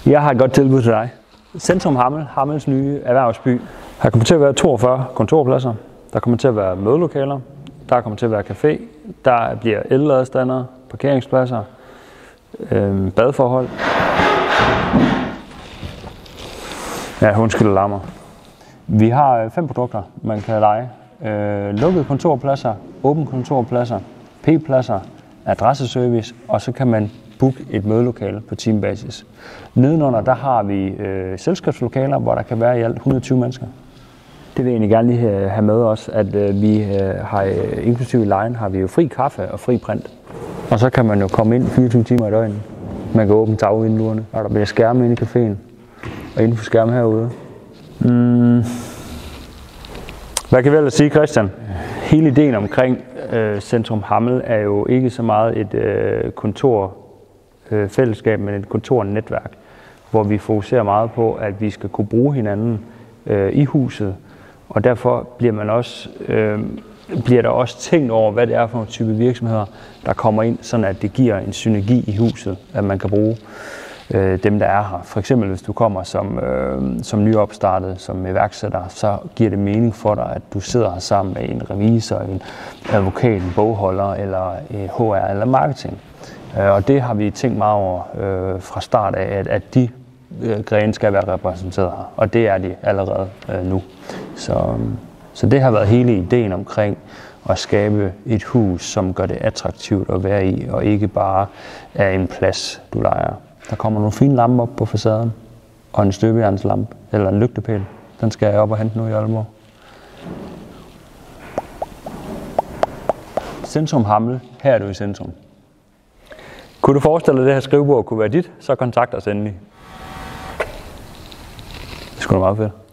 Jeg har et godt tilbud til dig. Centrum Hammel, Hammels nye erhvervsby. Her kommer til at være 42 kontorpladser. Der kommer til at være mødelokaler. Der kommer til at være café. Der bliver elladestandere, parkeringspladser, badeforhold. Ja, undskyld larmer. Vi har 5 produkter, man kan leje. Lukkede kontorpladser, åbne kontorpladser, p-pladser, adresseservice, og så kan man booke et mødelokale på teambasis. Nedenunder der har vi selskabslokaler, hvor der kan være i alt 120 mennesker. Det vil jeg egentlig gerne lige have med os, at vi har inklusive i lejen har vi jo fri kaffe og fri print. Og så kan man jo komme ind 24 timer i døgnet. Man kan åbne tagvinduerne, og der bliver skærme inde i caféen og inden for skærme herude. Hvad kan vi ellers sige, Christian? Hele ideen omkring Centrum Hammel er jo ikke så meget et kontorfællesskab, men et kontornetværk, hvor vi fokuserer meget på, at vi skal kunne bruge hinanden i huset. Og derfor bliver der også tænkt over, hvad det er for en type virksomheder, der kommer ind, sådan at det giver en synergi i huset, at man kan bruge dem, der er her. For eksempel, hvis du kommer som nyopstartet, som iværksætter, så giver det mening for dig, at du sidder her sammen med en revisor, en advokat, en bogholder, eller HR eller marketing. Og det har vi tænkt meget over fra start af, at de grene skal være repræsenteret her, og det er de allerede nu. Så det har været hele ideen omkring at skabe et hus, som gør det attraktivt at være i, og ikke bare er en plads, du lejer. Der kommer nogle fine lamper op på facaden, og en støbejernslampe, eller en lygtepæl. Den skal jeg op og hente nu i Aalborg. Centrum Hammel, her er du i centrum. Kunne du forestille dig, at det her skrivebord kunne være dit, så kontakt os endelig. Det skulle være meget fedt.